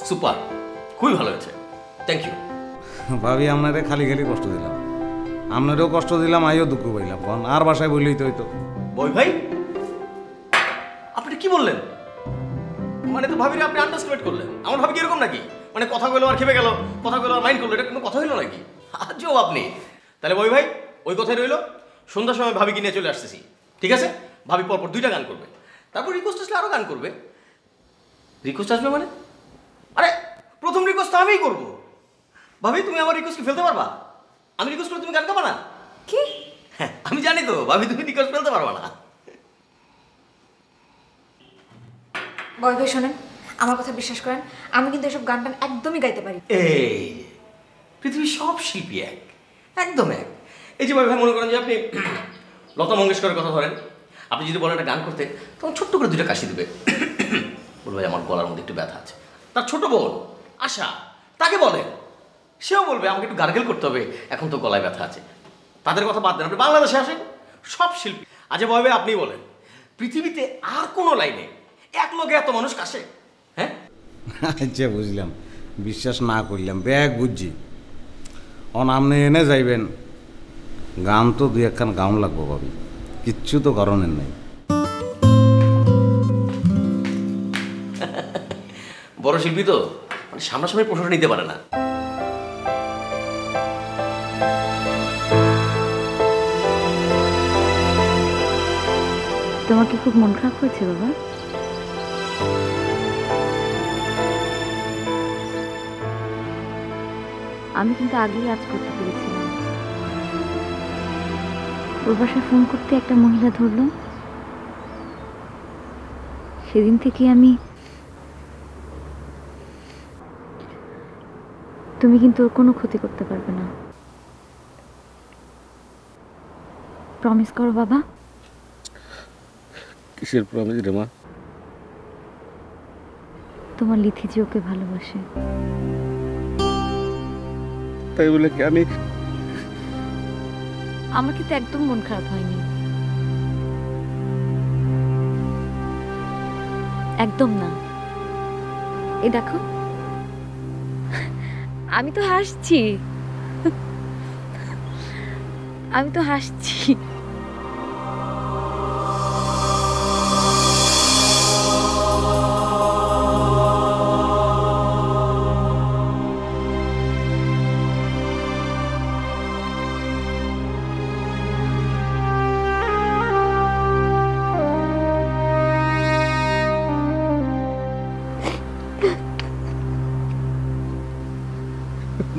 Super, খুবই ভালো হয়েছে, থ্যাংক ইউ। ভাবি আপনারে খালি খালি কষ্ট দিলাম, আপনারও কষ্ট দিলাম, আইও দুঃখ পাইলাম, কারণ আর বাসায় বললেই তো হইতো। বই ভাই আপনি কি বললেন? মানে তো ভাবিরে আপনি আন্ডারস্টিমেট করলেন। আমার ভাবি কি এরকম নাকি? মানে কথা কইলো আর খেপে গেল, কথা কইলো আর মাইন্ড করলো, এটা কোনো কথা হইলো নাকি? আজও আপনি তাহলে বই ভাই ওই কথাই রইলো, সন্ধ্যার সময় ভাবিকে নিয়ে চলে আসতেছি, ঠিক আছে? ভাবি পরপর 2টা গান করবে, তারপর রিকোয়েস্ট আসলে আরও গান করবে। রিকোয়েস্ট আসবে মানে? আরে প্রথম রিকোয়েস্ট তো আমিই করবো। ভাবি তুমি আমার রিকোয়েস্ট ফেলতে পারবা? আমি রিকোয়েস্ট করে তুমি গান গাবা না? কি? হ্যাঁ আমি জানি তো ভাবি তুমি রিকোয়েস্ট ফেলতে পারবা না। বয় ভাই শোনেন, আমার কথা বিশ্বাস করেন, আমি কিন্তু এসব গান টান একদমই গাইতে পারি। এই পৃথিবীর সব শিল্পী এক, একদম এক। এই যে ভাই মনে করেন যে আপনি লতা মঙ্গেশকরের কথা ধরেন, আপনি যদি বলেন একটা গান করতে, তখন ছোট্ট করে 2টা কাশি দেবে, বলবে আমার গলার মধ্যে একটু ব্যথা আছে। তার ছোট বোন আশা, তাকে বলেন, সেও বলবে আমাকে একটু গার্গেল করতে হবে, এখন তো গলায় ব্যথা আছে। তাদের কথা বাদ দেন, আপনি বাংলাদেশে আসেন, সব শিল্পী। আজ ভাবে আপনি বলেন পৃথিবীতে আর কোনো লাইনে এক লগে এত মানুষ কাশে? হ্যাঁ আচ্ছা বুঝলাম, বিশ্বাস না করলাম, ব্যাগ বুঝছি। আপনি এনে যাইবেন, গান তো 2-1খান গাউন লাগবো ভাবি, কিচ্ছু তো কারণের নাই। বড় শিল্পী তো মানে সামনাসামনি প্রশ্নটা নিতে পারে না। তোমার কি খুব মন খারাপ হয়েছে বাবা? আমি কিন্তু আগেই আজ করতে পেরেছিলাম। ওর বাসায় ফোন করতে একটা মহিলা ধরলো, সেদিন থেকে আমি। তুমি কিন্তু ওর কোনো ক্ষতি করতে পারবে না, প্রমিস করো বাবা। কিসের প্রমিস রে মা? তোমার লিথি যে ওকে ভালোবাসে। তাই বলে কি আমি? আমার কিন্তু একদম মন খারাপ হয়নি, একদম না। এই দেখো আমি তো হাসছি, আমি তো হাসছি।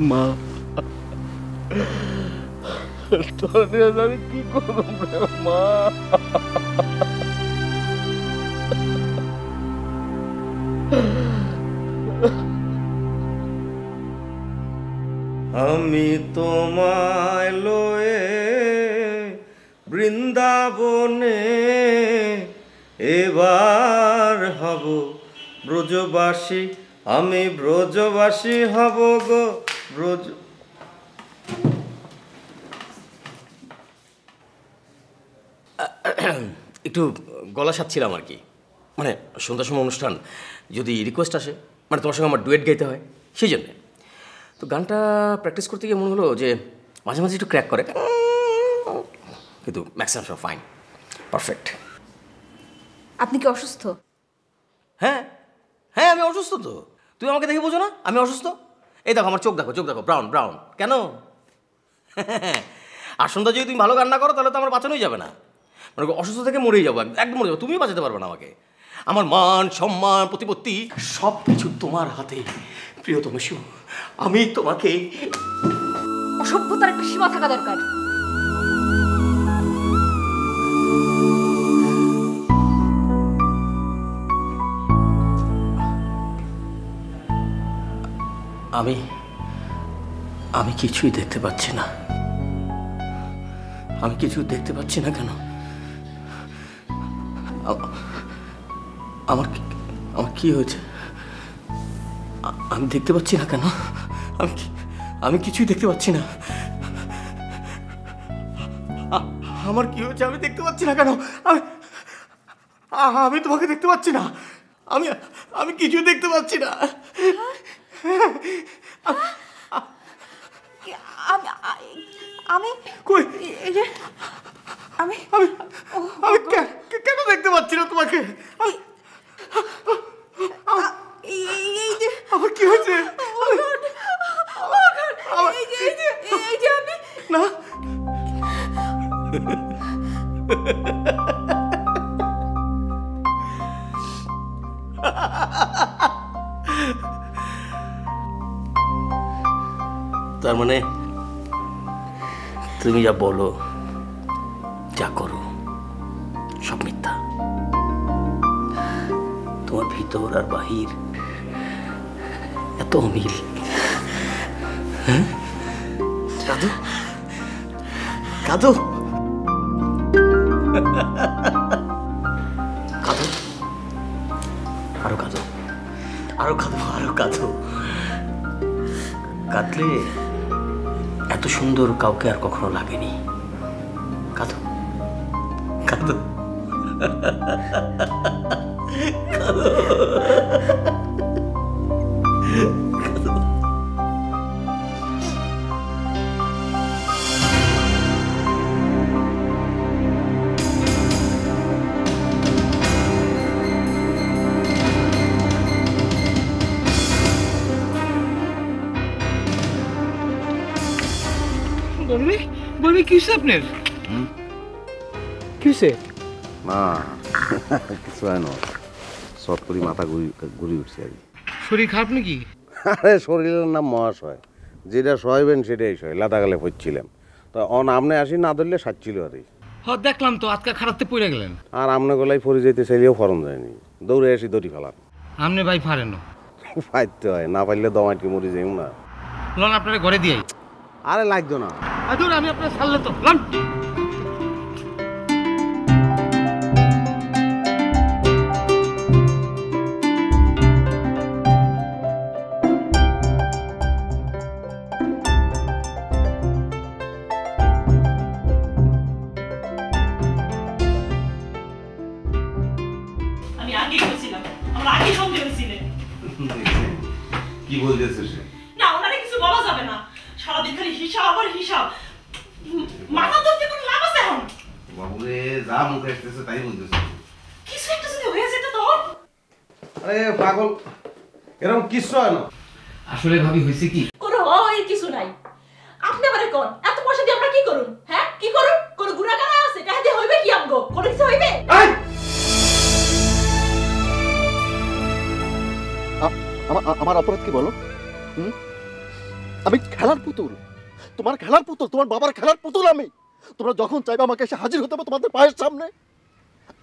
মা তোর আমি কি করব মা? আমি তোমায় লয়ে বৃন্দাবনে এবার হব ব্রজবাসী, আমি ব্রজবাসী হব গো ব্রজ। একটু গলা সাচ্ছিলাম আর কি, মানে সন্ধ্যার সময় অনুষ্ঠান, যদি রিকোয়েস্ট আসে, মানে তোমার সঙ্গে আমার ডুয়েট গাইতে হয়, সেই জন্যে তো গানটা প্র্যাকটিস করতে গিয়ে মনে হলো যে মাঝে মাঝে একটু ক্র্যাক করে, কিন্তু ম্যাক্সিমাম সব ফাইন, পারফেক্ট। আপনি কি অসুস্থ? হ্যাঁ হ্যাঁ আমি অসুস্থ তো, তুমি আমাকে দেখে বোঝো না আমি অসুস্থ? এই দেখো আমার চোখ দেখো, চোখ দেখো ব্রাউন ব্রাউন, কেন? আর সন্ধ্যা যদি তুমি ভালো গান না করো তাহলে তো আমার বাঁচানোই যাবে না, মানে অসুস্থ থেকে মরেই যাবো, একদম মরে যাবো, তুমিও বাঁচাতে পারবে না আমাকে। আমার মান সম্মান প্রতিপত্তি সব কিছু তোমার হাতে, প্রিয়তম শিব, আমি তোমাকে। অসভ্যতার একটা সীমা থাকা দরকার। আমি কিছুই দেখতে পাচ্ছি না, আমি কিছু দেখতে পাচ্ছি না কেন? আমার কি হয়েছে? আমি দেখতে পাচ্ছি না কেন? আমি কিছুই দেখতে পাচ্ছি না, আমার কি হয়েছে? আমি দেখতে পাচ্ছি না কেন? আমি তোমাকে দেখতে পাচ্ছি না, আমি কিছুই দেখতে পাচ্ছি না। হয়েছে? এই যে আমি না তার মানে তুমি যা বলো যা করো সব মিথ্যা। তোমার ভিতর আর বাহির এত অমিল। হ্যাঁ কাঁদো কাঁদো কাঁদো আরো কাঁদো আরো কাঁদো আরো কাঁদো। কাঁদলে এত সুন্দর কাউকে আর কখনো লাগেনি। কাঁদো কাঁদো কাঁদো কাঁদো। বলবি কিসে আপনার কিসে? না কিছু হয় না, শর্ট করে মাথা ঘুরি উঠছে আর কি। শরীর খারাপ নাকি? আরে শরীরের নাম মহাশয়, যেটা সহাইবেন সেটাই সয়। লাদাগালে পড়ছিলাম তো আমনে আসি না ধরলে সাজছিল আর কি। দেখলাম তো আজকে খারাপতে পড়ে গেলেন। আর আমনে গলায় পড়ে যেতে চাইলেও ফরম যায়নি, দৌড়ে আসি দড়ি ফেলাম। আমনে ভাই পারেন ফাইতে হয়, না পারলে দমাটকে মরে যাই না। লন আপনারা ঘরে দিয়ে। আরে লাগতো না, আদুর আমি আপনার ছাড়লে তো লন। আমি আগে বলছিলাম, আমরা আগে সন্দেহ হয়েছিলেন। কি বলতেছে সে? না ওনারে কিছু বলা যাবে না, সারাদিন খালি হিসাব আবার হিসাব। মাথা ধরতে কোনো লাভ আছে এখন? বাবুরে যা মুখে আসতেছে তাই বলতেছে। কিছু একটা যদি হয়ে যেত তখন? আরে পাগল, এরকম কিছু হয় না। আসলে ভাবি হয়েছে কি? কোনো হয় কিছু নাই। আপনি আমারে কোন এত পয়সা দিয়ে আমরা কি করুন? হ্যাঁ কি করুন? কোন গুনাহগার আছে? টাকা দিয়ে হইবে কি আমগো? কোন কিছু হইবে? আমার অপরাধ কি বলো? আমি খেলার পুতুল, তোমার খেলার পুতুল, তোমার বাবার খেলার পুতুল আমি। তোমরা যখন চাইবে আমাকে এসে হাজির হতে হবে তোমাদের পায়ের সামনে।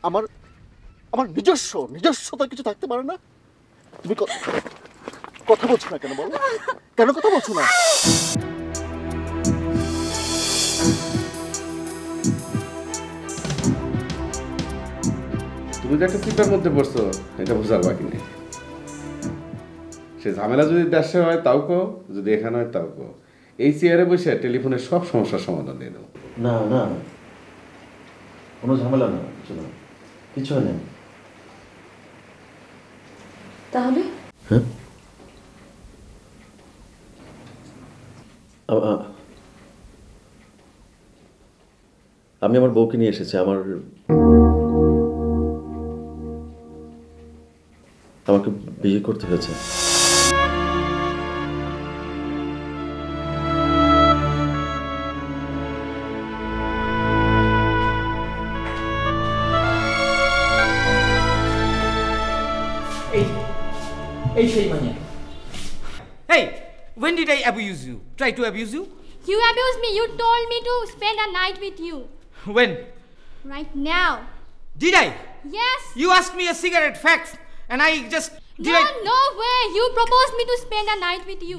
আমার আমার নিজস্বতা কিছু থাকতে পারে না? তুমি কথা বলছো না কেন বলো? কেন কথা বলছো না? তুমি তো একটা চিন্তার মধ্যে পড়ছো, এটা বোঝার বাকি নেই। সে ঝামেলা যদি দেশে হয় তাও কো, যদি এখানে হয় তাও কো। এই চেয়ারে বসে টেলিফোনের সব সমস্যার সমাধান দিয়ে দেবো। না না, কোনো ঝামেলা না, কিছু হয় না। তাহলে হ্যাঁ আমি আমার বউকে নিয়ে এসেছি। আমাকে বিয়ে করতে হয়েছে। এই সেই মানে Hey, when did I abuse you? Try to abuse you? You abused me. You told me to spend a night with you. When? Right now. Did I? Yes. You asked me a cigarette, facts, and I just did. No way. You proposed me to spend a night with you.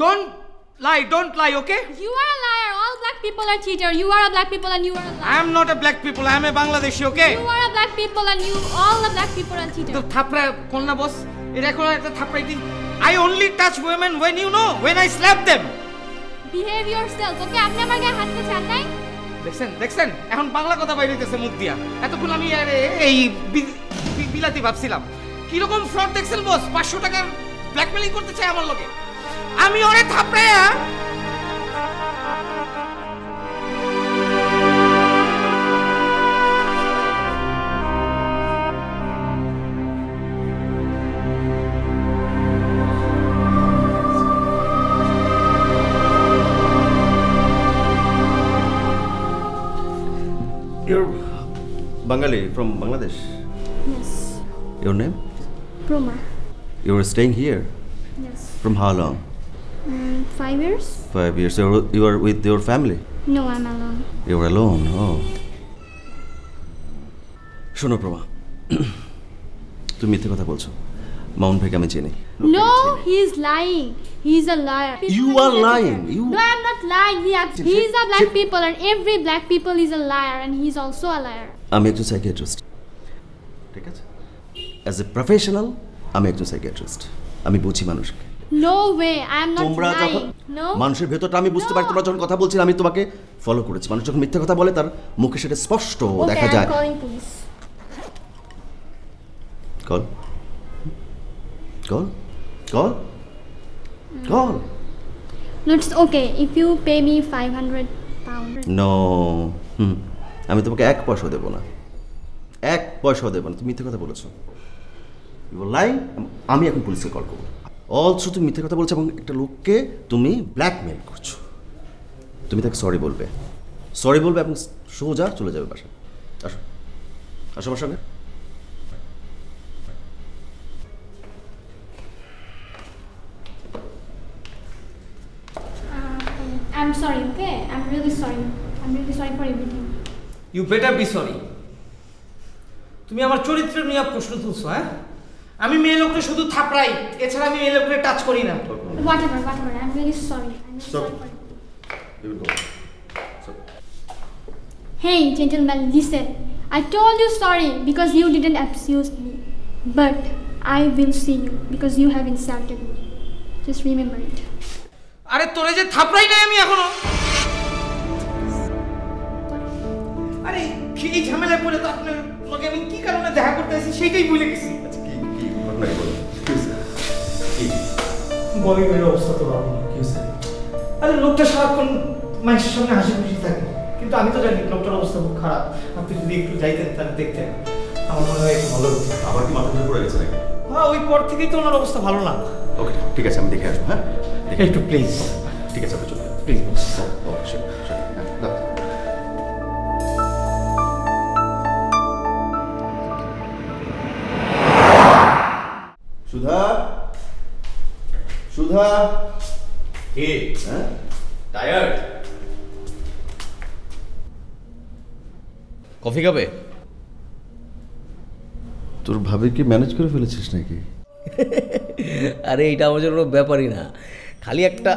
Don't lie, okay? You are a liar. All black people are cheaters. You are a black people and you are a liar. I am not a black people. I am a Bangladeshi, okay? You are a black people and all the black people are cheaters. তো থাপড়া কোন না বস, এটা কোন একটা থাপড়াই দিই। I only touch women when I slap them. Behave yourself, okay? আপনি আমার গায়ে হাত দিতে চান নাই? দেখছেন এখন বাংলা কথা বাইরে হইতেছে মুখ দিয়া। এতক্ষণ আমি এই বিলাতি ভাবছিলাম। কিরকম ফ্রড দেখছেন বস? 500 টাকার ব্ল্যাকমেলিং করতে চাই আমার লগে। আমি ওরে থাপড়াইয়া Bengali from Bangladesh. Yes. Your name? Proma. You were staying here Yes. from how long? 5 years? 5 years. You are with your family? No, I'm alone. You were alone. Oh. শোনো প্রমা, তুমি মিথ্যে কথা বলছো। মাউন ভাইকে আমি চিনি। No, he's lying. He's a liar. You are lying. No, I'm not lying. He's a black people, and every black people is a liar, and he's also a liar. আমি একজন সাইকিয়াট্রিস্ট, ঠিক আছে? অ্যাজ এ প্রফেশনাল আমি একজন psychiatrist, আমি বুঝি মানুষকে। No way, I'm not তোমরা যখন lying. No. মানুষের ভেতরটা আমি বুঝতে পারি, তোমরা যখন কথা বলছিলে আমি তোমাকে ফলো করেছি। মানুষ যখন মিথ্যে কথা বলে তার মুখে সেটা স্পষ্ট দেখা যায়। Okay, I'm calling police. Call. Call. Call. Call. No, it's okay if you pay me 500 pounds. No. আমি তোমাকে 1 পয়সা দেব না, 1 পয়সাও দেব না। তুমি মিথ্যে কথা বলেছো। You are lying. আমি এখন পুলিশে কল করব। অলসো তুমি মিথ্যে কথা বলছো এবং একটা লোককে তুমি ব্ল্যাকমেইল করছো। তুমি তাকে সরি বলবে, সরি বলবে এবং সোজা চলে যাবে বাসায়। আসো, আসো আমার সঙ্গে। I'm sorry, okay? I'm really sorry. I'm really sorry for everything. You better be sorry. তুমি আমার চরিত্র নিয়ে প্রশ্ন তুলছো, হ্যাঁ? আমি মেয়ে লোককে শুধু থাপড়াই, এছাড়া আমি মেয়ে লোককে টাচ করি না। Whatever. I'm really sorry. I'm really sorry for everything. Hey, gentlemen, listen. I told you sorry because you didn't abuse me. But I will see you because you have insulted me. Just remember it. আরে তোরে যে থাপড়াই নাই আমি এখনো। আরে এই ঝামেলায় পড়ে তো আপনার লগে আমি কি কারণে দেখা করতে আসি সেটাই ভুলে গেছি। আচ্ছা কি ঘটনা বলো? কি বলি মেয়ের অবস্থা তো ভালো না। কি হয়েছে? আরে লোকটা সারাক্ষণ মানুষের সামনে হাসি খুশি থাকে, কিন্তু আমি তো জানি লোকটার অবস্থা খুব খারাপ। আপনি যদি একটু যাইতেন তাহলে দেখতেন, আমার মনে হয় একটু ভালো হতো। আবার কি মাথা ধরে পড়ে গেছে নাকি? হ্যাঁ, ওই পর থেকেই তো ওনার অবস্থা ভালো না। ওকে ঠিক আছে, আমি দেখে আসবো। হ্যাঁ একটু প্লিজ। ঠিক আছে, আপনি চলে যান প্লিজ। সুধা, সুধা, কে? হ্যাঁ টায়ার্ড? কফি খাবে? তোর ভাবি কি ম্যানেজ করে ফেলেছিস নাকি? আরে এটা আমার জন্য ব্যাপারই না, খালি একটা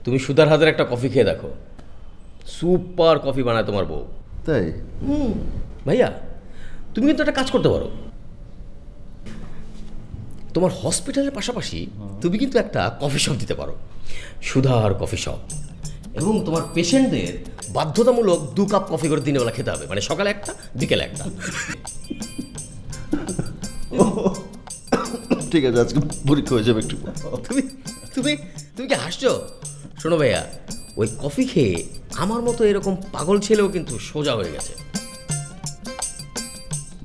তুমি সুধার হাতের একটা কফি খেয়ে দেখো, সুপার কফি বানায় তোমার বউ। তাই? ভাইয়া তুমি কিন্তু একটা কাজ করতে পারো, তোমার হসপিটালের পাশাপাশি তুমি কিন্তু একটা কফি শপ দিতে পারো, সুধার কফি শপ, এবং তোমার পেশেন্টদের বাধ্যতামূলক 2 কাপ কফি করে দিনের বেলা খেতে হবে, মানে সকালে একটা বিকেলে একটা। ঠিক আছে, আজকে পরীক্ষা হয়ে যাবে একটু। তুমি তুমি তুমি কি হাসছো? শোনো ভাইয়া, ওই কফি খেয়ে আমার মতো এরকম পাগল ছেলেও কিন্তু সোজা হয়ে গেছে।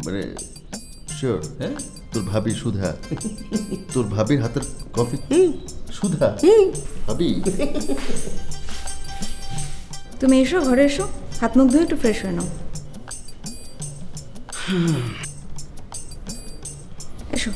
মানে শিওর? হ্যাঁ, তোর ভাবি সুধা, তোর ভাবির হাতের কফি সুধা ভাবি। তুমি এসো, ঘরে এসো, হাত মুখ ধুয়ে একটু ফ্রেশ হয়ে নাও। এসো।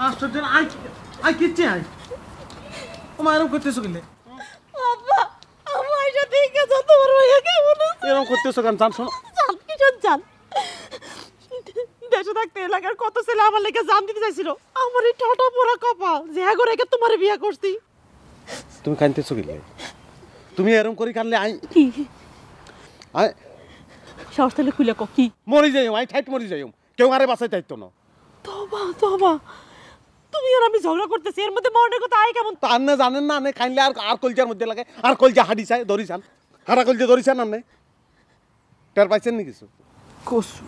আশ্চর্য, আই কিচ্ছে আই ও মারম করতেছো গেলে আব্বা আমার সাথে কে যত বড় ভাইয়া কেমন আছে? এরকম করতেছো কেন? জান শোনো, জান কি জান? দেশে থাকতে এলাকার কত ছেলে আমার লেগে জান দিতে চাইছিল, আমার এই ঠাটা পোড়া কপাল যে আগে রেখে তোমার বিয়া করছি। তুমি কাঁদতেছো গেলে? তুমি এরকম করি কানলে আই কি আই সাহস তাহলে খুলে কো কি? মরি যাইম, আই ঠাইট মরি যাইম, কেউ আরে বাঁচাই দায়িত্ব না। তবা তুমি আর আমি ঝগড়া করতেছি, এর মধ্যে মনের কথা আয় কেমন? তা আন্নে জানেন না, আনে খাইলে আর কলজার মধ্যে লাগে, আর কলজা হাডি চাই ধরি চান, হারা কলজা ধরি চান, আন্নে টের পাইছেন নি কিছু? কসু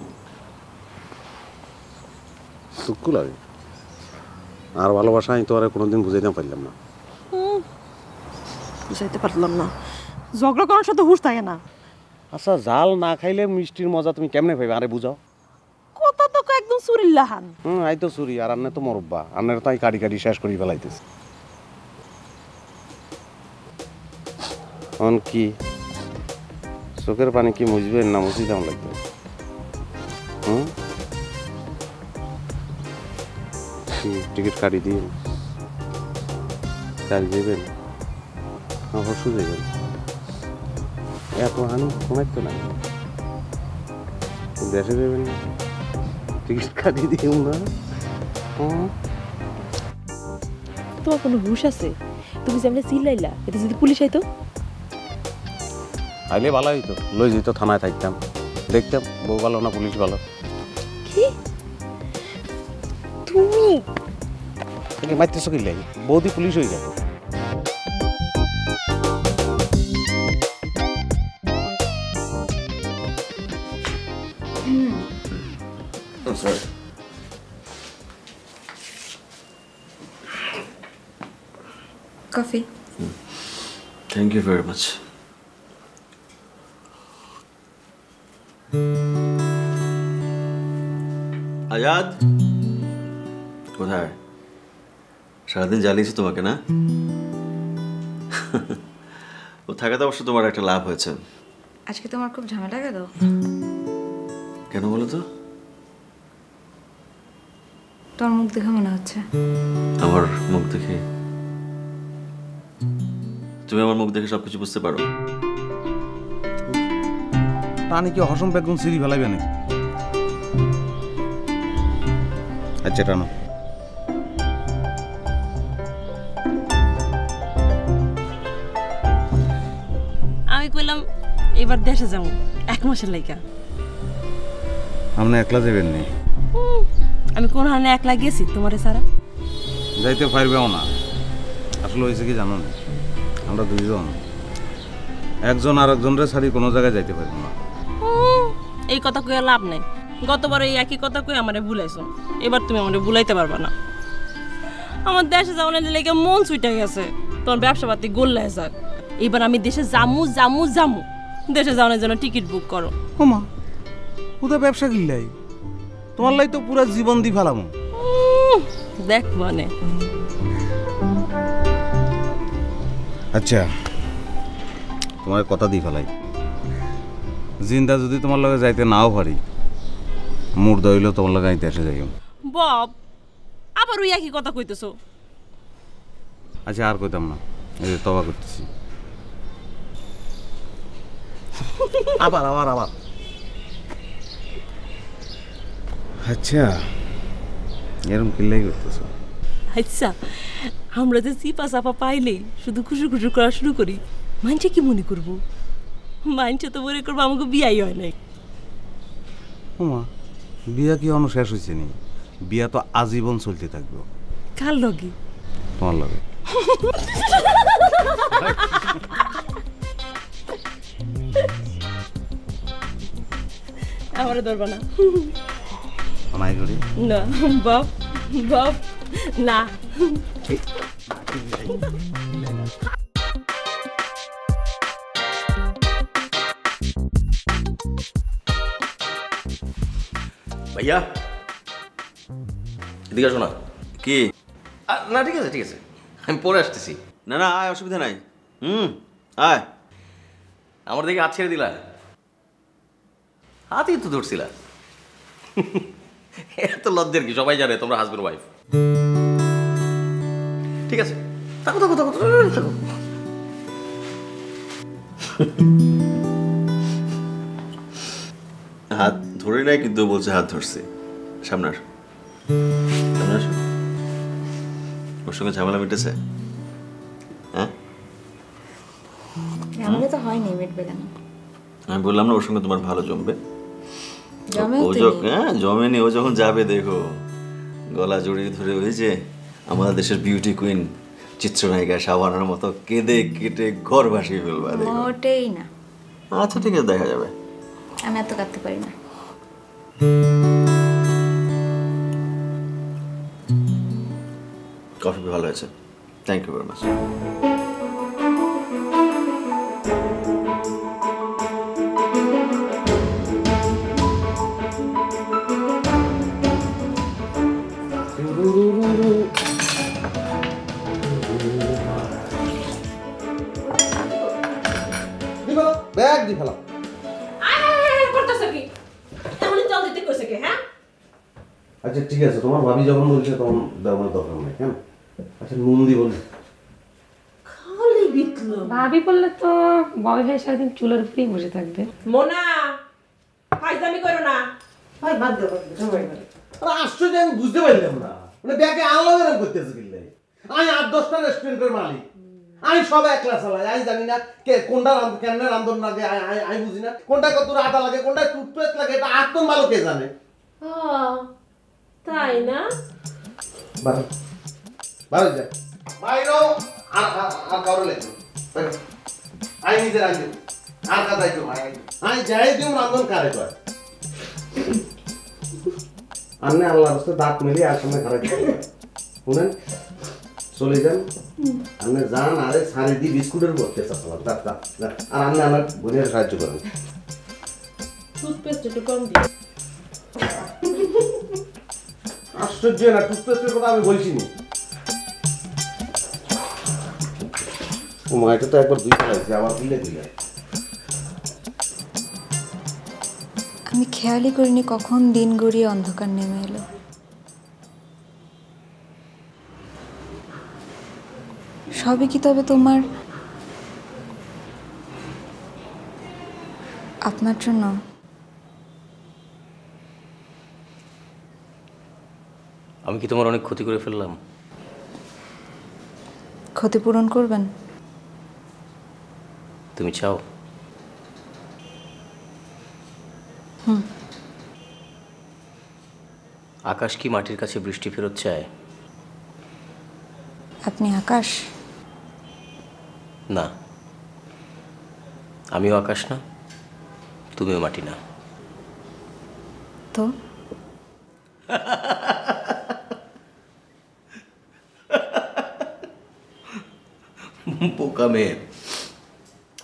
দুঃখ লাগে। আর ভালোবাসা আমি তো আর কোনোদিন বুঝাইতে পারলাম না। বুঝাইতে পারলাম না, ঝগড়া করার সাথে হুঁশ থাকে না। আচ্ছা জাল না খাইলে মিষ্টির মজা তুমি কেমনে পাইবে আরে বুঝাও। কথা তো একদম সুরিল্লাহান। আই তো চুরি আর আন্নে তো মরব্বা, আন্নের তাই কাটি কাটি শেষ করি ফেলাইতেছে। অন কি চোখের পানি কি মুছবেন না মুছি দাম লাগবে? টিকিট কাটি দিয়ে গাড়ি যাবেন না হসু যাবেন? এত হানি কমাইতো না, দেশে যাবেন না টিকিট কাটি দিও না। তোমার কোনো হুঁশ আছে? তুমি যে আমরা চিল্লাইলা, এতে যদি পুলিশ আইতো? আইলে ভালো হইতো, লই যেত থানায় থাকতাম, দেখতাম বউ ভালো না পুলিশ ভালো। কি তুমি মারতেছো কি লাগে? বৌদি পুলিশ হয়ে গেল। Coffee. Thank you very much. Azad কোথায়? সারাদিন জ্বালিয়েছি তোমাকে না? ও থাকাতে অবশ্য তোমার একটা লাভ হয়েছে। আজকে তোমার খুব ঝামেলা গেল। কেন বলো তো? তোর মুখ দেখে মনে হচ্ছে। আমার মুখ দেখে? তুমি আমার মুখ দেখে সবকিছু বুঝতে পারো? টানি কি হসম বেগুন সিঁড়ি ফেলাইবে নাকি? আচ্ছা টানো। আমি কইলাম এবার দেশে যাবো 1 মাসের লাইগা। আপনি একলা যাবেন নি? আমি কোন হানে একলা গেছি তোমারে সারা? যাইতে পারবেও না। আসলে হয়েছে কি জানো না, আমরা দুইজন, একজন আর একজনের ছাড়ি কোনো জায়গায় যাইতে পারবো না। এই কথা কইয়া লাভ নাই। গতবার এই একই কথা কই আমারে ভুলাইছো, এবার তুমি আমারে ভুলাইতে পারবা না। আমার দেশে যাওয়ার লেগে মন ছুটে গেছে। তোমার ব্যবসা পাতি গোল্লায় যাক। এবার আমি দেশে জামু জামু জামু। দেশে যাওয়ার জন্য টিকিট বুক করো। ওমা ওটা ব্যবসা কিল্লাই, তোমার লাই তো পুরা জীবন দি ফেলামো। দেখ মানে আচ্ছা তোমার কথা দি ফেলাই, জিন্দা যদি তোমার লগে যাইতে নাও পারি, মুর্দা হইলেও তোমার লগে আইতে এসে যাইও। বাপ আবার ওই একই কথা কইতেছো? আচ্ছা আর কইতাম না, এই যে তবা করতেছি। আবার আবার আবার আচ্ছা এরকম কিল্লাই করতেছ? আচ্ছা আমরা যে চিপা চাপা পাইলেই শুধু খুশু খুশু করা শুরু করি, মাইনছে কি মনে করবো? মাইনছে তো মনে করবো আমাকে বিয়াই হয় নাই। ওমা বিয়া কি অন্য শেষ হয়েছে নি? বিয়া তো আজীবন চলতে থাকবে। কার লগে? তোমার লগে। আমারে ধরবা না। না বাপ বাপ না। ভাইয়া এদিকে আসো না। কি? না ঠিক আছে ঠিক আছে, আমি পরে আসতেছি। না না আয়, অসুবিধা নাই। আয়। আমার দিকে হাত ছেড়ে দিলা, হাতই তো ধরছিলা। এত লজ্জের কি? সবাই জানে তোমরা হাজবেন্ড ওয়াইফ। ঠিক আছে থাকো থাকো থাকো থাকো। হাত ধরে নাই কিন্তু বলছে হাত ধরছে। সামনে আসো, সামনে আসো। ওর সঙ্গে ঝামেলা মিটেছে? হ্যাঁ ঝামেলা তো হয়নি, মিটবে কেন? আমি বললাম না ওর সঙ্গে তোমার ভালো জমবে। জমেও ও তো যখন নেই। জমেনি, ও যখন যাবে দেখো গলা জড়িয়ে ধরে ওই যে আমাদের দেশের বিউটি কুইন চিত্রনায়িকা শাবানার মতো কেঁদে কেটে ঘর ভাসিয়ে ফেলবা দেখো। মোটেই না। আচ্ছা ঠিক আছে, দেখা যাবে। আমি এত কাঁদতে পারি না। কফি ভালো হয়েছে, thank you very much. Bag দি ফেলাম। আচ্ছা ঠিক আছে, তোমার ভাবি যখন বলছে তখন দেওয়ার দরকার নেই, কেন? আচ্ছা নুন দি বলি। ভাবি বললে তো বড় ভাই সারাদিন চুলের উপরেই বসে থাকবে। মোনা ফাইজলামি করো না। ভাই বাদ দাও, আশ্চর্য, আমি বুঝতে পারলাম না, মানে ব্যাগে আলাদা এরকম করতেছে কিনলে। আমি 8-10টা রেস্টুরেন্টের মালিক, আমি সব একলা চালাই, আমি জানি না কে কোনটা কেমনে রান্ধন লাগে, আমি বুঝি না কোনটা কত আটা লাগে, কোনটা টুথপেস্ট লাগে, এটা আত্মন ভালো কে জানে। তাই না? বারো বারো যা বাইরো, আর কারো লেখো, আমি নিজে রাখি আর কাদাই তো আমি যাই দিও রান্ধন কারে কয় আন্নে আল্লাহর রাস্তায় দাঁত মিলিয়ে আর সময় খারাপ শুনেন, চলে যান আপনি যান, আরে সারি দি বিস্কুটের বলতে চাচ্ছিলাম, আর আপনি আমার বোনের সাহায্য করেন। টুথপেস্ট একটু কম দিই। আশ্চর্য না, টুথপেস্টের কথা আমি বলছি না। ও মাইটা তো একবার দুই ফেলাইছে, আবার দিলে দিলে। আমি খেয়ালই করিনি কখন দিন গড়িয়ে অন্ধকার নেমে এলো। সবই কি তবে তোমার আপনার জন্য? আমি কি তোমার অনেক ক্ষতি করে ফেললাম? ক্ষতিপূরণ করবেন? তুমি চাও? আকাশ কি মাটির কাছে বৃষ্টি ফেরত চায়? আপনি আকাশ? না, আমিও আকাশ না, তুমিও মাটি না। তো বোকা মেয়ে।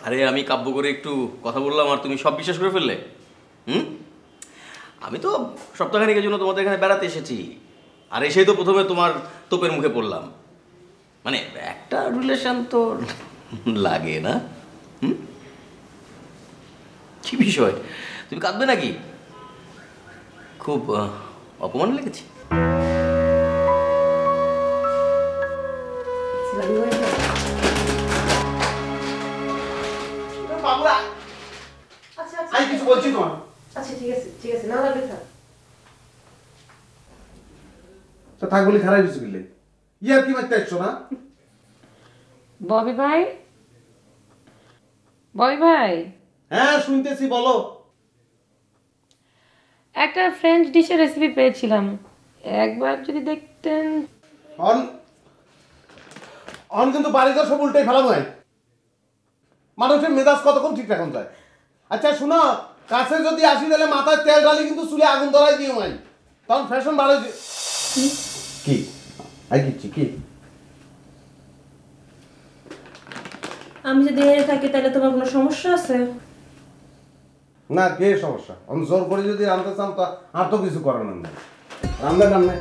আরে আমি কাব্য করে একটু কথা বললাম আর তুমি সব বিশ্বাস করে ফেললে। আমি তো সপ্তাহখানিকের জন্য তোমাদের এখানে বেড়াতে এসেছি, আর এসেই তো প্রথমে তোমার তোপের মুখে পড়লাম। মানে একটা রিলেশন তো লাগে না? কি বিষয়, তুমি কাঁদবে নাকি? খুব অপমান লেগেছে? আমি কিছু বলছি তোমার। আচ্ছা ঠিক আছে ঠিক আছে, না লাগবে থাক। তো থাক বলি খারাপ কিছু গেলে ইয়ার কি মারতে আসছো না? ববি ভাই, ববি ভাই। হ্যাঁ শুনতেছি, বলো। একটা ফ্রেঞ্চ ডিশের রেসিপি পেয়েছিলাম, একবার যদি দেখতেন। অন কিন্তু বাড়িতে সব উল্টে ফেলা নয়, মানুষের মেজাজ কতক্ষণ ঠিক রাখুন যায়। আচ্ছা শোনো, কাছে যদি আসি তাহলে মাথায় তেল ঢালি কিন্তু চুলে আগুন ধরাই দিও মাই, তখন ফ্যাশন ভালো। কি আই কিচ্ছি কি? আমি যদি এখানে থাকি তাহলে তোমার কোনো সমস্যা আছে? না, কে সমস্যা? আমি জোর করে যদি রাঁধতে চান তো আর তো কিছু করার নেই, রান্না টান্নে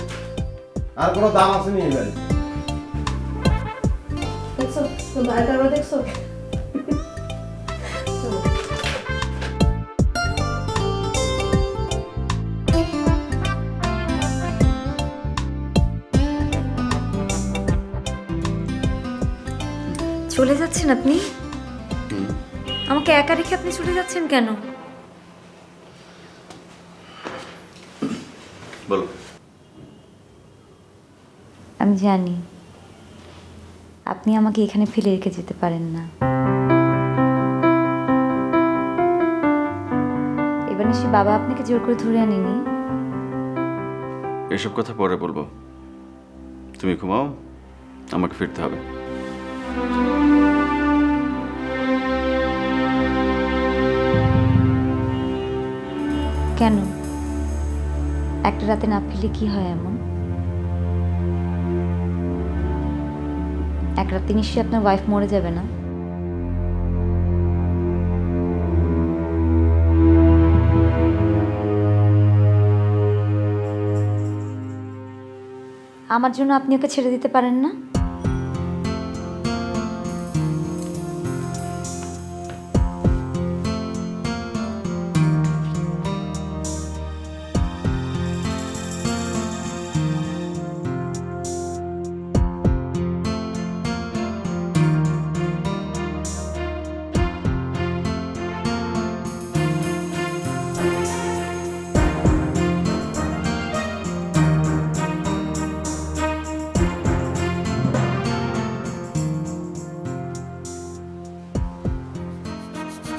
আর কোনো দাম আছে নি? এবারে দেখছো তো ভাইটা আবার দেখছো। চলে যাচ্ছেন আপনি? আমাকে একা রেখে আপনি চলে যাচ্ছেন কেন? বলো। আমি জানি আপনি আমাকে এখানে ফেলে রেখে যেতে পারেন না। এবার নিশ্চয়ই বাবা আপনাকে জোর করে ধরে আনেনি? এসব কথা পরে বলবো, তুমি ঘুমাও, আমাকে ফিরতে হবে। কেন? একটা রাতে না ফিরলে কি হয় এমন? এক রাতে নিশ্চয়ই আপনার ওয়াইফ মরে যাবে না? আমার জন্য আপনি ওকে ছেড়ে দিতে পারেন না?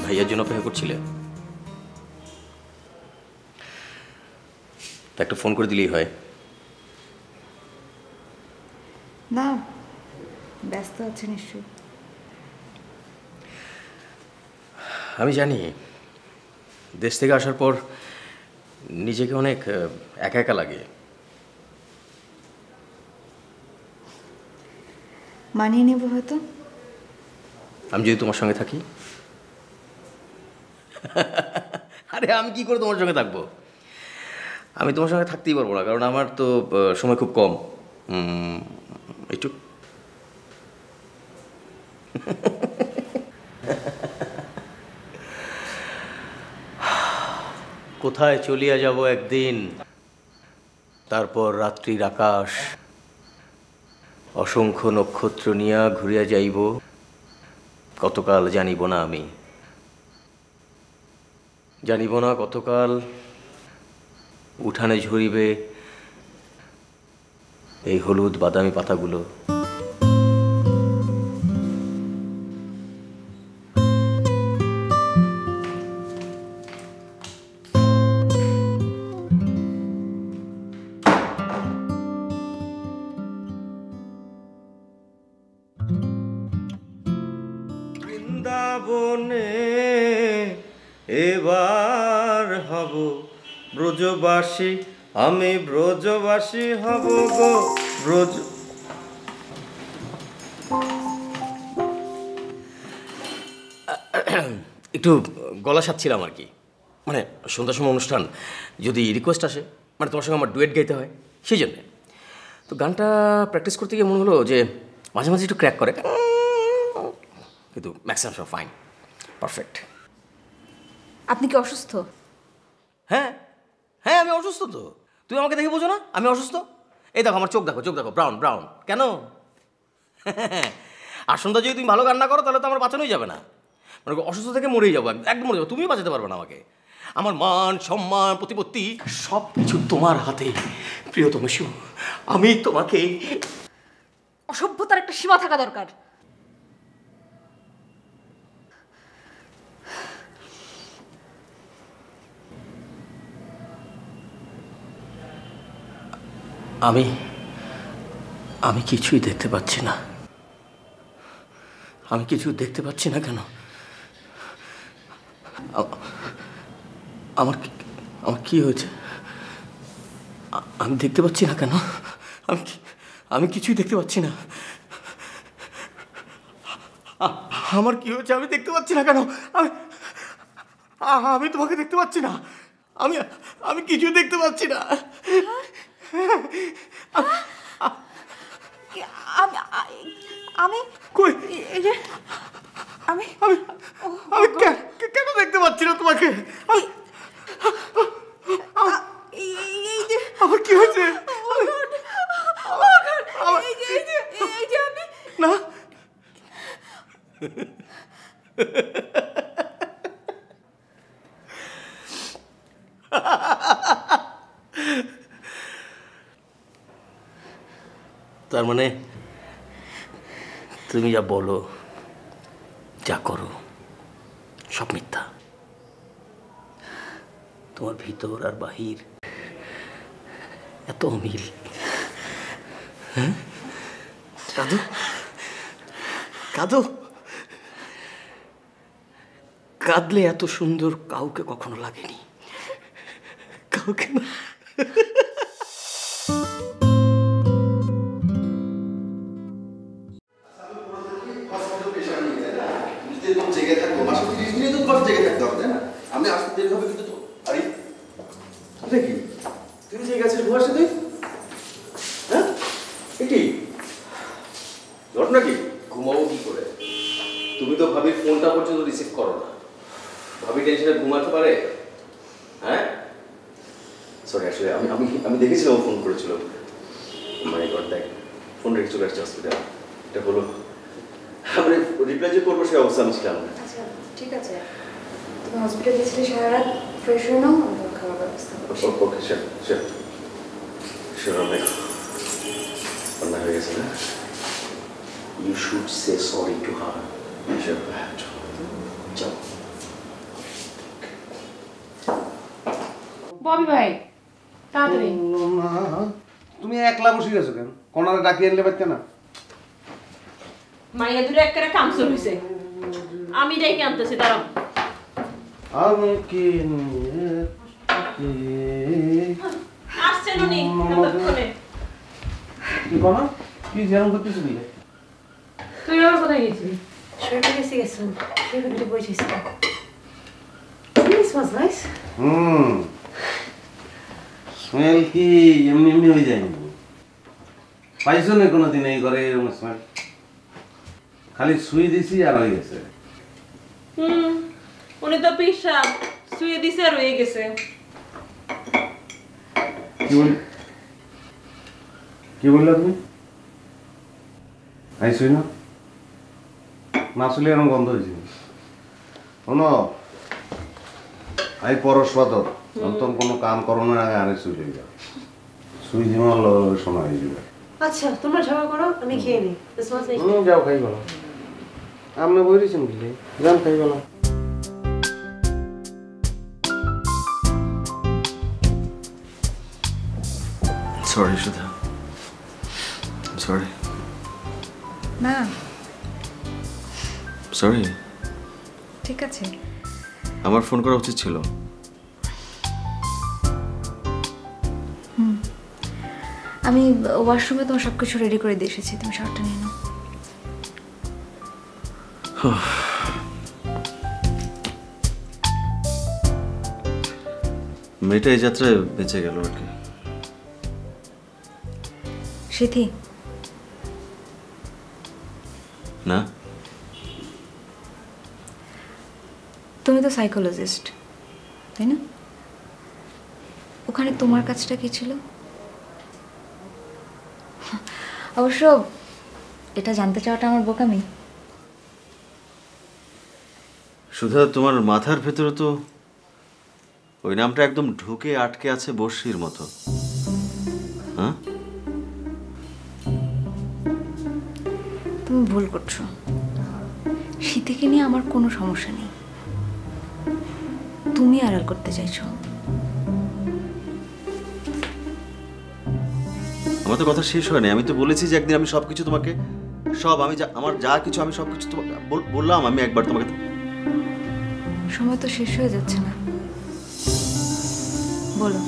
ভাইয়ার জন্য অপেক্ষা করছিলে? তা একটা ফোন করে দিলেই হয়। না, ব্যস্ত আছে নিশ্চয়ই। আমি জানি দেশ থেকে আসার পর নিজেকে অনেক একা একা লাগে। মানিয়ে নেব হয়তো। আমি যদি তোমার সঙ্গে থাকি। আরে আমি কি করে তোমার সঙ্গে থাকবো? আমি তোমার সঙ্গে থাকতেই পারবো না, কারণ আমার তো সময় খুব কম। একটু কোথায় চলিয়া যাব একদিন, তারপর রাত্রির আকাশ অসংখ্য নক্ষত্র নিয়া ঘুরিয়া যাইব, কতকাল জানিব না আমি, জানিব না কতকাল উঠানে ঝরিবে এই হলুদ বাদামি পাতাগুলো। বৃন্দাবনে এবার হব ব্রজবাসী, আমি ব্রজবাসী হব গো ব্রজ। একটু গলা সাচ্ছিলাম আর কি, মানে সন্ধ্যার সময় অনুষ্ঠান, যদি রিকোয়েস্ট আসে, মানে তোমার সঙ্গে আমার ডুয়েট গাইতে হয়, সেই জন্যে। তো গানটা প্র্যাকটিস করতে গিয়ে মনে হলো যে মাঝে মাঝে একটু ক্র্যাক করে, কিন্তু ম্যাক্সিমাম সব ফাইন, পারফেক্ট। আপনি কি অসুস্থ? হ্যাঁ হ্যাঁ, আমি অসুস্থ তো। তুমি আমাকে দেখে বোঝো না আমি অসুস্থ? এই দেখো আমার চোখ দেখো, চোখ দেখো, ব্রাউন ব্রাউন। কেন? আর সন্ধ্যা যদি তুমি ভালো গান না করো তাহলে তো আমার বাঁচানোই যাবে না, মানে অসুস্থ থেকে মরেই যাবো, একদম মরে যাবো। তুমিও বাঁচাতে পারবে না আমাকে। আমার মান সম্মান প্রতিপত্তি সব কিছু তোমার হাতে প্রিয়তম শিব। আমি তোমাকে। অসভ্যতার একটা সীমা থাকা দরকার। আমি কিছুই দেখতে পাচ্ছি না। আমি কিছু দেখতে পাচ্ছি না কেন? আমার কি হয়েছে? আমি দেখতে পাচ্ছি না কেন? আমি কিছুই দেখতে পাচ্ছি না। আমার কি হয়েছে? আমি দেখতে পাচ্ছি না কেন? আমি তোমাকে দেখতে পাচ্ছি না। আমি কিছুই দেখতে পাচ্ছি না। আমি কই? আমি কেন দেখতে পাচ্ছি না তোমাকে? আমার কি হয়েছে? না, তার মানে তুমি যা বলো, যা করো, সব মিথ্যা। তোমার ভিতর আর বাহির এত অমিল। হ্যাঁ, কাঁদো কাঁদো, কাঁদলে এত সুন্দর কাউকে কখনো লাগেনি, কাউকে না। আমি আসতে দেরি হবে কিন্তু আরে দেখি তুই যে গেছিস ঘুমার সাথে, হ্যাঁ এটি ঘটনা কি? ঘুমাবো কি করে? তুমি তো ভাবির ফোনটা পর্যন্ত রিসিভ করো না। ভাবি টেনশনে ঘুমাতে পারে? হ্যাঁ সরি, আসলে আমি আমি আমি দেখেছিলাম ও ফোন করেছিল। মাই গড, দেখ ফোন রেখে চলে আসছে হসপিটাল। এটা বলো, আমি রিপ্লাই যে করবো সে অবস্থা আমি ছিলাম না। আচ্ছা ঠিক আছে, তুমি হসপিটাল গেছিলে সারা রাত, ফ্রেশ হয়ে নাও, আমি তোমার খাবার ব্যবস্থা করছি। Okay sure sure sure. অনেক অন্যায় হয়ে গেছে না? You should say sorry to her. Sure, যাও। ববি ভাই তাড়াতাড়ি। তুমি একলা বসে গেছো কেন? কোনারে ডাকি আনলে পারতে না? মাইয়া দুটো এক করে কামসর হইছে, আমি ডেকে আনতেছি, দাঁড়াও। আমি কি আসছে নুনি এতক্ষণে। কি কোনা কি যেরকম করতেছিস বলে? তুই আবার কোথায় গেছিলি? শরীরটা গেছে গেছিলাম, শরীরটা বসেছিলাম। This was nice. স্মেল কি এমনি এমনি হয়ে যায়নি? পাইছো না কোনোদিন এই ঘরে এরকম স্মেল? খালি শুয়ে দিছি আর হয়ে গেছে। উনি তো পিসা শুয়ে দিছে আর হয়ে গেছে। কি বললে তুমি? আই শুই না না শুলে এরকম গন্ধ হয়েছে। শোনো, আই পরশপাতর নতুন কোনো কাম করোনার আগে আরে শুই হয়ে যাও। শুই দিমার শোনা হয়ে যাবে। আচ্ছা তোমরা ঝগড়া করো, আমি খেয়ে নিই। This was nice. যাও খাই বলো। আপনি বই দিয়েছেন বুঝলি? যান খাই বলো। সরি সুধা, সরি না সরি। ঠিক আছে, আমার ফোন করা উচিত ছিল। আমি ওয়াশরুমে তোমার সব কিছু রেডি করে দিয়ে এসেছি, তুমি শাওয়ারটা নিয়ে নাও। মেয়েটা এই যাত্রায় বেঁচে গেল আর কি। সিথি না, তুমি তো সাইকোলজিস্ট তাই না? ওখানে তোমার কাজটা কি ছিল? অবশ্য এটা জানতে চাওয়াটা আমার বোকামি। সুধা, তোমার মাথার ভেতরে তো ওই নামটা একদম ঢুকে আটকে আছে বর্ষির মতো। হ্যাঁ, তুমি ভুল করছো। শীতিকে নিয়ে আমার কোনো সমস্যা নেই, তুমি আড়াল করতে চাইছো। আমার তো কথা শেষ হয়নি। আমি তো বলেছি যে একদিন আমি সবকিছু তোমাকে আমি আমার যা কিছু আমি সবকিছু তোমাকে বললাম। আমি একবার তোমাকে। সময় তো শেষ হয়ে যাচ্ছে না, বলো।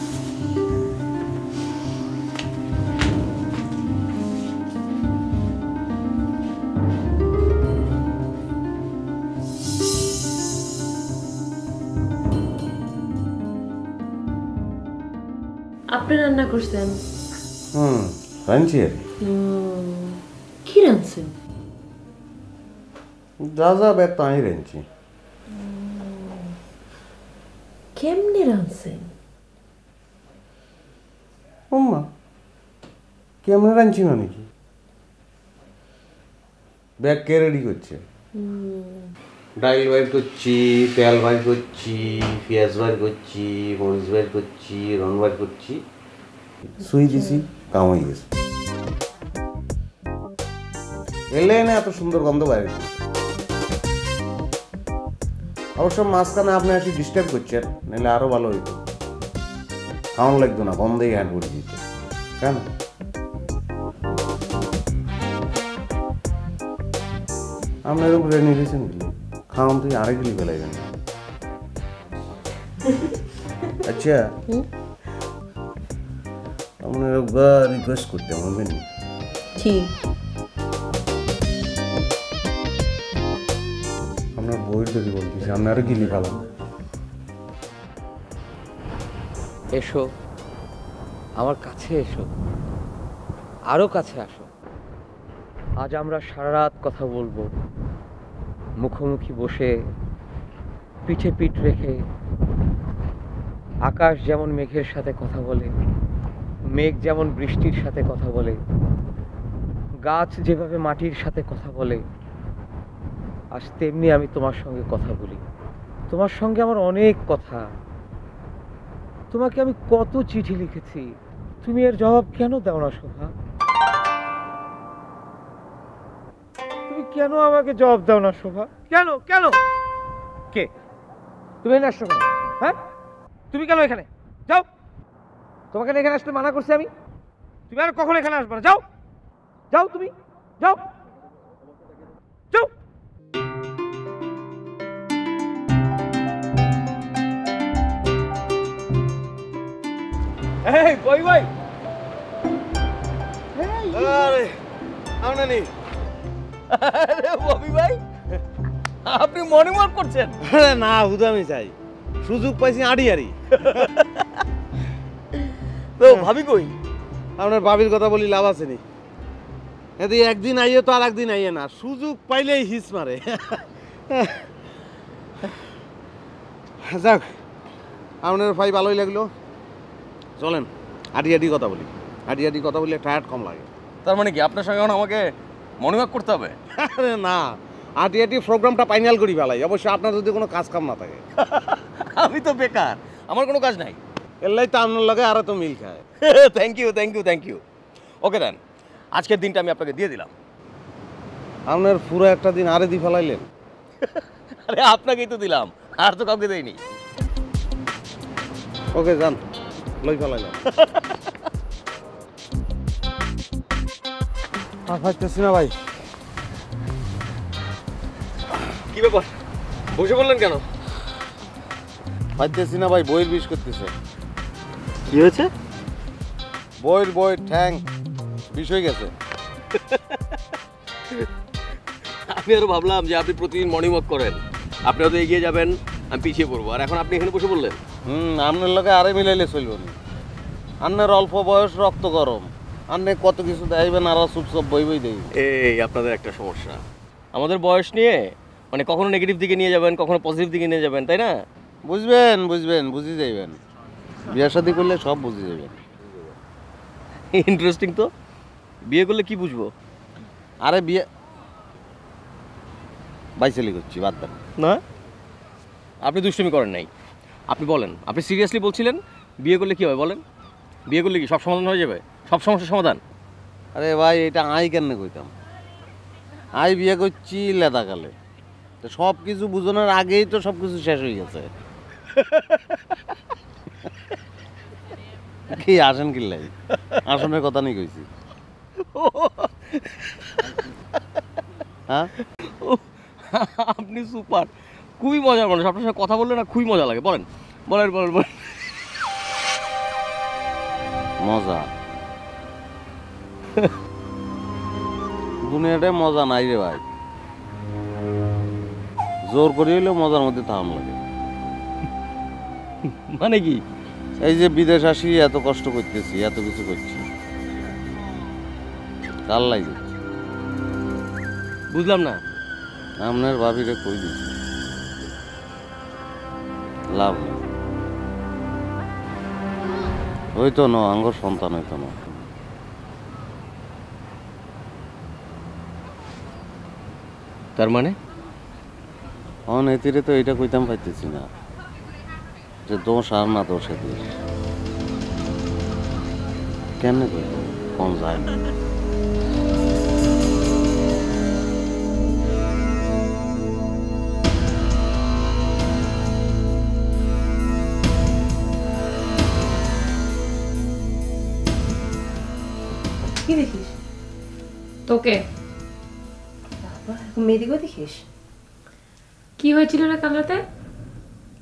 আপনি রান্না করছেন? রাঁধছি আর কি রাঁধছেন? যা যা ব্যাগ তো আমি রাঁধছি। কেমনে রাঁধছেন? ওম্মা কেমনে রাঁধছি মানে কি? ব্যাগ কে রেডি করছে? ডাইল বাইর করছি, তেল বাইর করছি, পেঁয়াজ বাইর করছি, মরিচ বাইর করছি, রং বাইর করছি, শুই দিছি, কাম হয়ে গেছে। এলে না এত সুন্দর গন্ধ বাইরে। অবশ্য মাঝখানে আপনি আসি ডিস্টার্ব করছেন, নাহলে আরো ভালো হইতো। খাওয়ানো লাগতো না, গন্ধেই হ্যান্ড করে দিত। কেন আপনি এরকম রেনে গেছেন গেলে খাওয়ান তুই আরেক গেলি ফেলাইবেন না। আচ্ছা আপনার একবার রিকোয়েস্ট করতে পারবেন? কি? আপনার বইয়ের যদি বলতেছি আপনি আরো গিলি ফেলান। এসো আমার কাছে, এসো আরো কাছে আসো। আজ আমরা সারা রাত কথা বলবো, মুখোমুখি বসে, পিঠে পিঠ রেখে। আকাশ যেমন মেঘের সাথে কথা বলে, মেঘ যেমন বৃষ্টির সাথে কথা বলে, গাছ যেভাবে মাটির সাথে কথা বলে, আজ তেমনি আমি তোমার সঙ্গে কথা বলি। তোমার সঙ্গে আমার অনেক কথা। তোমাকে আমি কত চিঠি লিখেছি, তুমি এর জবাব কেন দাও না শোভা? তুমি কেন আমাকে জবাব দাও না শোভা? কেন কেন? কে তুমি এখানে আসছো কেন? হ্যাঁ, তুমি কেন এখানে? যাও, তোমাকে এখানে আসতে মানা করছি আমি। তুমি আর কখনো এখানে আসবে না। যাও যাও, তুমি যাও যাও। এই কই ভাই? আরে আমরা নেই। আরে ববি ভাই, আপনি মর্নিং ওয়াক করছেন? আরে না, হুদামি চাই, সুযোগ পাইছি আড়ি আড়ি। তো ভাবি কই? আপনার ভাবির কথা বলি লাভ আছে নি? এদি একদিন আইয়ে তো আর একদিন আইয়ে না, সুযোগ পাইলেই হিস মারে। যাক, আপনার ভাই ভালোই লাগলো। চলেন আড়ি আড়ি কথা বলি। আড়ি আড়ি কথা বললে টায়ার্ড কম লাগে। তার মানে কি আপনার সঙ্গে এখন আমাকে মর্নিং ওয়াক করতে হবে? আরে না, আটি আটি প্রোগ্রামটা ফাইনাল করি ফেলাই, অবশ্যই আপনার যদি কোনো কাজ কাম না থাকে। আমি তো বেকার, আমার কোনো কাজ নাই। এলাই তো আপনার লগে আরো তো মিল খায়। Thank you thank you thank you. Okay then, আজকের দিনটা আমি আপনাকে দিয়ে দিলাম। আপনার পুরো একটা দিন আরে দি ফেলাইলেন? আরে আপনাকেই তো দিলাম, আর তো কাউকে দেয়নি। ওকে যান, লই ফেলাইলাম। পাইতেছি না ভাই। কি ব্যাপার, বসে বললেন কেন? পাইতেছি না ভাই, বইয়ের বিষ করতেছে। কি হয়েছে? বইয়ের ঠ্যাং বিষ হয়ে গেছে। আমি আরো ভাবলাম যে আপনি প্রতিদিন মর্নিং ওয়াক করেন, আপনি হয়তো এগিয়ে যাবেন, আমি পিছিয়ে পড়বো, আর এখন আপনি এখানে বসে বললেন। আপনার লগে আরে মিলাইলে চলবে না। আপনার অল্প বয়স, রক্ত গরম, আপনি কত কিছু দেখাইবেন আর চুপচাপ বই বই দেই। এই আপনাদের একটা সমস্যা, আমাদের বয়স নিয়ে মানে কখনো নেগেটিভ দিকে নিয়ে যাবেন, কখনো পজিটিভ দিকে নিয়ে যাবেন, তাই না? বুঝবেন বুঝি যাইবেন, বিয়ে শাদী করলে সব বুঝে যাবেন। ইন্টারেস্টিং তো। বিয়ে করলে কি বুঝবো? আরে বিয়ে বাইসালি করছি, বাদ দেন না। আপনি দুষ্টুমি করেন নাই, আপনি বলেন, আপনি সিরিয়াসলি বলছিলেন বিয়ে করলে কি হবে বলেন? বিয়ে করলে কি সব সমাধান হয়ে যাবে? সব সমস্যার সমাধান? আরে ভাই, এটা আই কেন কইতাম? আই বিয়ে করছি লেদাকালে, তো সব কিছু বুঝানোর আগেই তো সব কিছু শেষ হয়ে গেছে। কি আসেন কিল্লাই, আসনের কথা নেই কইছি। হ্যাঁ, আপনি সুপার, খুবই মজার মানুষ। আপনার সাথে কথা বললে না খুবই মজা লাগে। বলেন বলেন বলেন বলেন। মজা দুনিয়াটায় মজা নাই রে ভাই, জোর করে হইলেও মজার মধ্যে থাম লাগে। মানে কি? এই যে বিদেশ আসি, এত কষ্ট করতেছি, এত কিছু করছি, কাল লাগে বুঝলাম না। আপনার ভাবিরে কই দিছি, লাভ নেই। হইতো না, আঙ্গর সন্তান হইতো না। তার মানে অনেতিরে তো এইটা কইতাম পাইতেছি না যে দোষ আর না দোষে দোষ। কেমনে কইব কোন যায় না। কি দেখিস? তোকে মেয়েদিকেও দেখিস? কি হয়েছিল রে কাল রাতে?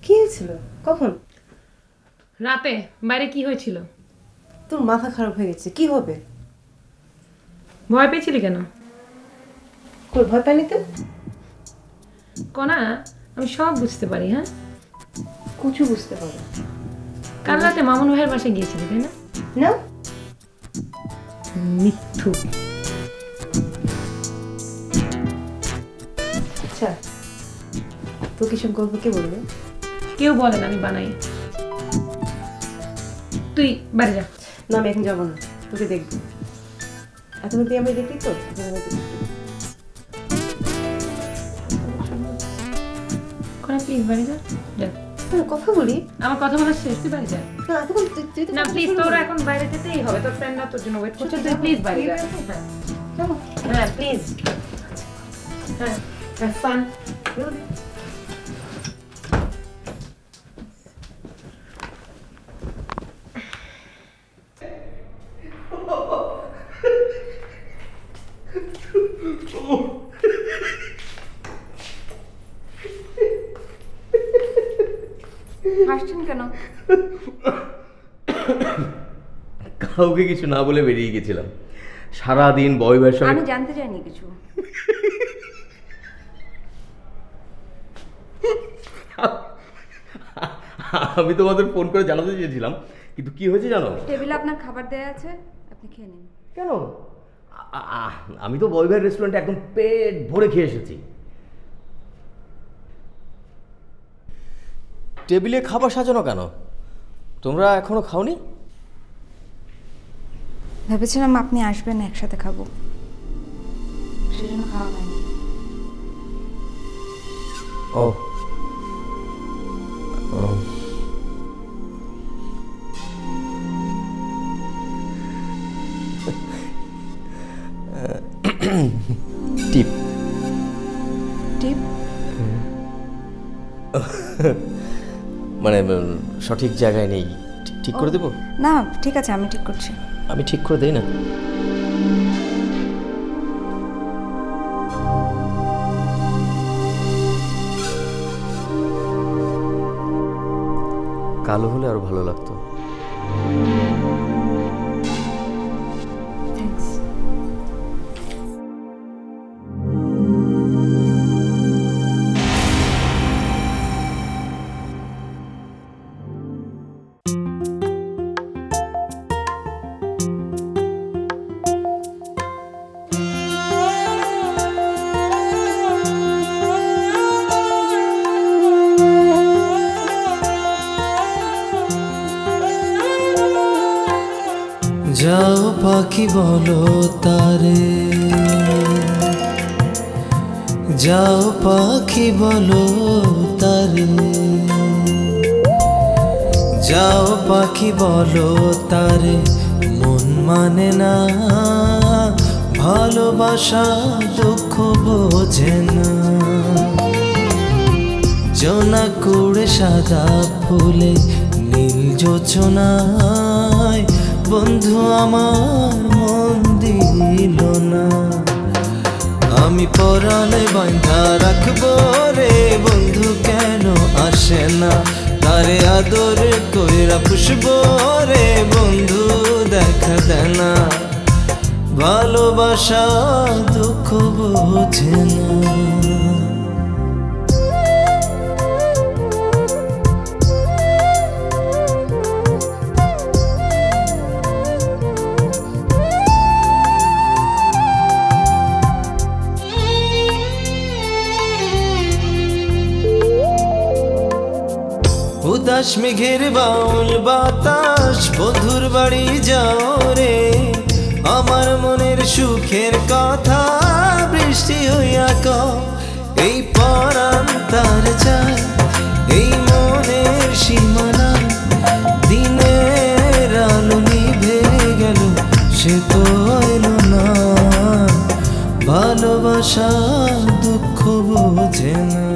কি হয়েছিল? কখন? রাতে বাইরে কি হয়েছিল? তোর মাথা খারাপ হয়ে গেছে, কি হবে? ভয় পেয়েছিলি কেন? কই ভয় পাইনি তো। কনা, আমি সব বুঝতে পারি। হ্যাঁ, কিছু বুঝতে পারো। কাল রাতে মামুন ভাইয়ের বাসায় গিয়েছিলি তাই না? না, মিথ্যু। আচ্ছা তো কিছু গল্প কে বলবে? কেউ বলে না, আমি বানাই। তুই বাড়ি যা। না আমি এখন যাবো না, তোকে দেখবো। এখন তুই আমি দেখি তো প্লিজ বাড়ি যা। কথা বলি, আমার কথা বলা শেষ, তুই বাড়ি যা। না প্লিজ, তোর এখন বাইরে যেতেই হবে, তোর ফ্রেন্ডরা তোর জন্য ওয়েট করছে, তুই প্লিজ বাড়ি যা। হ্যাঁ প্লিজ। হ্যাঁ হ্যাভ ফান। হাসছেন কেন? কাউকে কিছু না বলে বেরিয়ে গেছিলাম, সারাদিন বয়বের সঙ্গে। আমি জানতে চাইনি কিছু। আমি তোমাদের ফোন করে জানাতে চেয়েছিলাম, কিন্তু কি হয়েছে জানো? টেবিলে আপনার খাবার দেয়া আছে, আপনি খেয়ে নিন। কেন? আমি তো বয়বের রেস্টুরেন্টে একদম পেট ভরে খেয়ে এসেছি। টেবিলে খাবার সাজানো কেন? তোমরা এখনো খাওনি? ভেবেছিলাম আপনি আসবেন, একসাথে খাবো, সেজন্য খাওয়া হয়নি। ও টিপ টিপ মানে সঠিক জায়গায় নেই, ঠিক করে দেবো? না ঠিক আছে, আমি ঠিক করছি। আমি ঠিক করে দেই না? কালো হলে আরো ভালো লাগতো। যাও পাখি বলো তারে, যাও পাখি বলো তারে, যাও পাখি বলো তারে, মন মানে না ভালোবাসা, দুঃখ বোঝে না। জোনাকুড়ে সাদা ফুলে নীল যোচনায় বন্ধু আমার মন দিল না। আমি পরাণে বাঁধা রাখবো রে বন্ধু, কেন আসে না? তারে আদরে কইরা পুষবো রে বন্ধু, দেখা দেয় না। ভালোবাসা দুঃখ বোঝে না। উদাস মেঘের বাউল বাতাস, বন্ধুর বাড়ি যাও রে, আমার মনের সুখের কথা বৃষ্টি হইয়া কও। এই পরাণ তার চায়, এই মনের সীমানা, দিনের আলো নিভে গেল, সে তো এলো না। ভালোবাসা দুঃখ বোঝে না।